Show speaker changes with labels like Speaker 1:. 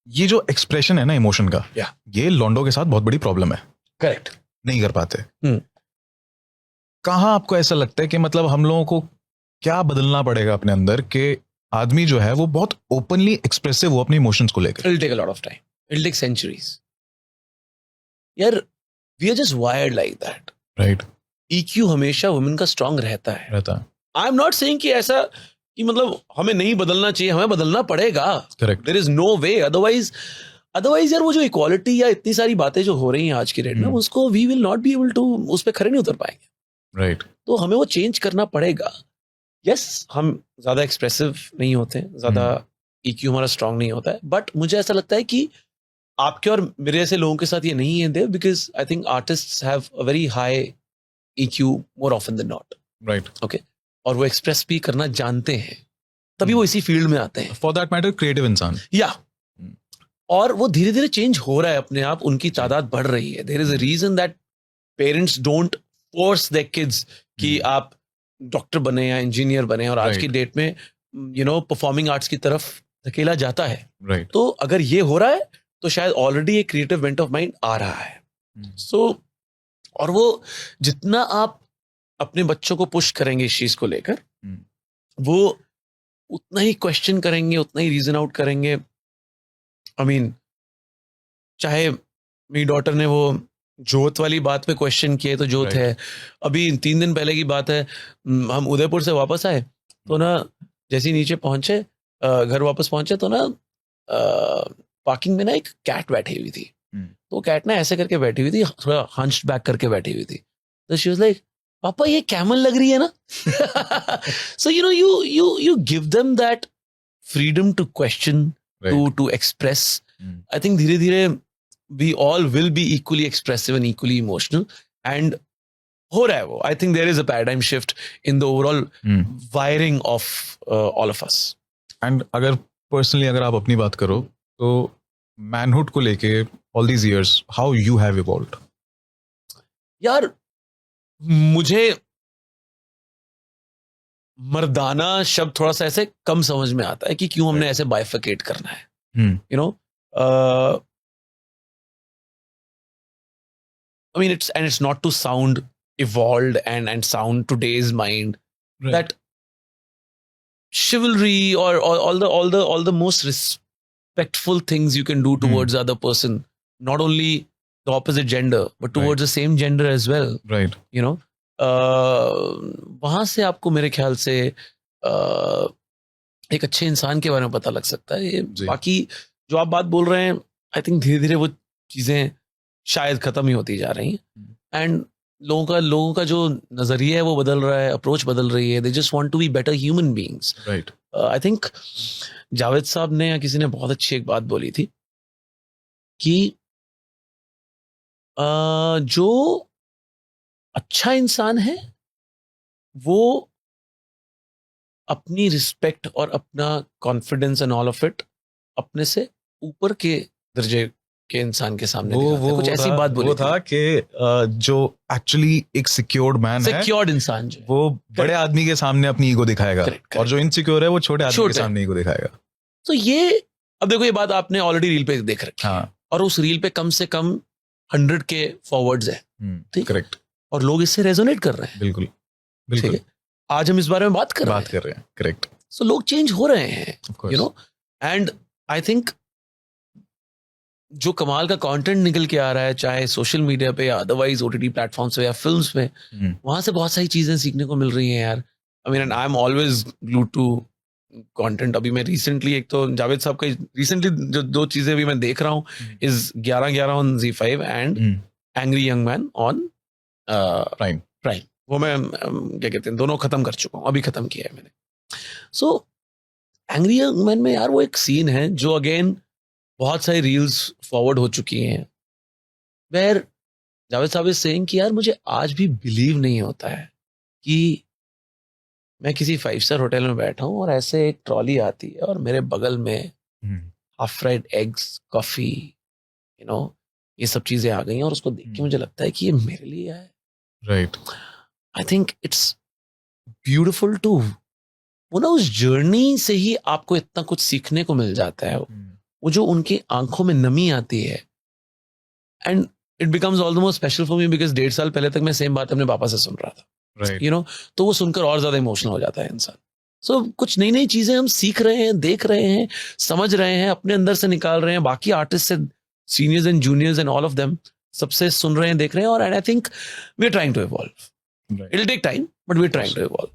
Speaker 1: ये जो एक्सप्रेशन है ना इमोशन का,
Speaker 2: Yeah.
Speaker 1: ये लॉन्डो के साथ बहुत बड़ी प्रॉब्लम है,
Speaker 2: करेक्ट.
Speaker 1: नहीं कर पाते.
Speaker 2: हम्म.
Speaker 1: कहाँ आपको ऐसा लगता है कि मतलब हम लोगों को क्या बदलना पड़ेगा अपने अंदर कि आदमी जो है वो बहुत ओपनली एक्सप्रेसिव हो अपने इमोशंस को लेकर?
Speaker 2: It'll take a lot of time. It'll take centuries. यार, we are just wired like that.
Speaker 1: Right.
Speaker 2: EQ हमेशा वुमेन का स्ट्रांग रहता है.
Speaker 1: रहता.
Speaker 2: आई एम नॉट सेइंग कि ऐसा कि मतलब हमें नहीं बदलना चाहिए, हमें बदलना पड़ेगा.
Speaker 1: Correct.
Speaker 2: There is no way. Otherwise यार वो जो इक्वालिटी या इतनी सारी बातें जो हो रही हैं आज की डेट में, उसको we will not be able to उस पर खड़े नहीं उतर पाएंगे.
Speaker 1: राइट.
Speaker 2: तो हमें वो चेंज करना पड़ेगा. यस, हम ज्यादा एक्सप्रेसिव नहीं होते, ज्यादा EQ हमारा स्ट्रांग नहीं होता है, बट मुझे ऐसा लगता है कि आपके और मेरे जैसे लोगों के साथ ये नहीं है Dev, because I think artists have a very high EQ more often than not.
Speaker 1: Right.
Speaker 2: Okay. और वो एक्सप्रेस भी करना जानते हैं, तभी वो इसी फील्ड में आते हैं.
Speaker 1: फॉर दैट मैटर क्रिएटिव इंसान.
Speaker 2: या और वो धीरे धीरे चेंज हो रहा है अपने आप, उनकी तादाद बढ़ रही है. There is a reason that parents don't force their kids कि आप डॉक्टर बने या इंजीनियर बने, और आज की डेट में परफॉर्मिंग आर्ट्स की तरफ धकेला जाता है.
Speaker 1: राइट.
Speaker 2: तो अगर ये हो रहा है तो शायद ऑलरेडी एक क्रिएटिव बेंट ऑफ माइंड आ रहा है. सो और वो जितना आप अपने बच्चों को पुश करेंगे इस चीज को लेकर, वो उतना ही क्वेश्चन करेंगे, उतना ही रीजन आउट करेंगे. आई मीन, चाहे मेरी डॉटर ने वो जोत वाली बात पे क्वेश्चन किए तो जोत है. अभी 3 दिन पहले की बात है, हम उदयपुर से वापस आए तो ना, जैसे ही नीचे पहुंचे, घर वापस पहुंचे तो ना, पार्किंग में ना एक कैट बैठी हुई थी. तो कैट ना ऐसे करके बैठी हुई थी, थोड़ा हंच्ड बैक करके बैठी हुई थी. तो शी वाज लाइक, पापा ये कैमल लग रही है ना. सो you give them that freedom to question, to express. I think धीरे धीरे we all will be equally expressive and equally emotional, and हो रहा है वो. I think there is a paradigm shift in the overall wiring of all of us.
Speaker 1: And अगर personally अगर आप अपनी बात करो तो मैनहुड को लेके all these years how you have evolved?
Speaker 2: यार, मुझे मर्दाना शब्द थोड़ा सा ऐसे कम समझ में आता है कि क्यों हमने ऐसे बाइफिकेट करना है. You know, I mean, it's not to sound evolved and sound today's mind, that chivalry or all the most respectful things you can do towards the other person, not only the opposite gender but towards the same gender as well.
Speaker 1: Right.
Speaker 2: You know, वहां से आपको मेरे ख्याल से एक अच्छे इंसान के बारे में पता लग सकता है. ये बाकी जो आप बात बोल रहे हैं, आई थिंक धीरे धीरे वो चीजें शायद खत्म ही होती जा रही हैं. एंड लोगों का जो नजरिया है वो बदल रहा है, अप्रोच बदल रही है. They just want to be better human beings.
Speaker 1: Right.
Speaker 2: I think Javed sahab ने या किसी ने बहुत अच्छी एक बात बोली थी कि जो अच्छा इंसान है वो अपनी रिस्पेक्ट और अपना confidence and all of it अपने से ऊपर के दर्जे के इंसान के सामने दिखाता है. कुछ ऐसी बात बोली
Speaker 1: वो था कि जो एक्चुअली एक सिक्योर्ड मैन है,
Speaker 2: सिक्योर्ड इंसान जो
Speaker 1: वो बड़े आदमी के सामने अपनी ईगो दिखाएगा.
Speaker 2: Correct.
Speaker 1: और जो इनसिक्योर है वो छोटे आदमी के सामने ईगो दिखाएगा.
Speaker 2: तो ये, अब देखो, ये बात आपने ऑलरेडी रील पे देख रखी है, और उस रील पे कम से कम 100 के फॉरवर्ड्स है. ठीक.
Speaker 1: करेक्ट.
Speaker 2: और लोग इससे रेजोनेट कर रहे हैं.
Speaker 1: बिल्कुल बिल्कुल.
Speaker 2: ठीक है, आज हम इस बारे में बात कर रहे हैं.
Speaker 1: करेक्ट.
Speaker 2: सो लोग चेंज हो रहे हैं, you know. And I think जो कमाल का कंटेंट निकल के आ रहा है, चाहे सोशल मीडिया पे या अदरवाइज OTT प्लेटफॉर्म्स पे या फिल्म्स पे, वहां से बहुत सारी चीजें सीखने को मिल रही हैं यार. I mean, I am always glued to content. अभी मैं रिसेंटली, एक तो जावेद साहब का रिसेंटली जो 2 चीजें अभी मैं देख रहा हूँ is 11/11 on ZEE5 and angry young man on prime. वो मैं क्या कहते हैं, दोनों खत्म कर चुका हूँ, अभी खत्म किया है मैंने. सो एंग्री यंग मैन में यार वो एक सीन है जो अगेन बहुत सारी रील्स फॉरवर्ड हो चुकी हैं, वेयर जावेद साहब इज सेइंग कि यार मुझे आज भी बिलीव नहीं होता है कि मैं किसी 5 स्टार होटल में बैठा हूँ और ऐसे एक ट्रॉली आती है और मेरे बगल में half fried eggs, coffee, you know, ये सब चीजें आ गई हैं, और उसको देख के मुझे लगता है कि ये मेरे लिए है.
Speaker 1: Right.
Speaker 2: I think it's beautiful to, वो ना उस जर्नी से ही आपको इतना कुछ सीखने को मिल जाता है. वो जो उनकी आंखों में नमी आती है, and it becomes all the more special for me because 1.5 साल पहले तक मैं सेम बात अपने पापा से सुन रहा था,
Speaker 1: राइट
Speaker 2: यू नो, तो वो सुनकर और ज्यादा इमोशनल हो जाता है इंसान. सो कुछ नई नई चीजें हम सीख रहे हैं, देख रहे हैं, समझ रहे हैं, अपने अंदर से निकाल रहे हैं, बाकी आर्टिस्ट से, seniors and juniors and all of them, सबसे सुन रहे हैं, देख रहे हैं, और I think we are trying to evolve.
Speaker 1: Right
Speaker 2: it will take time but we are trying to evolve.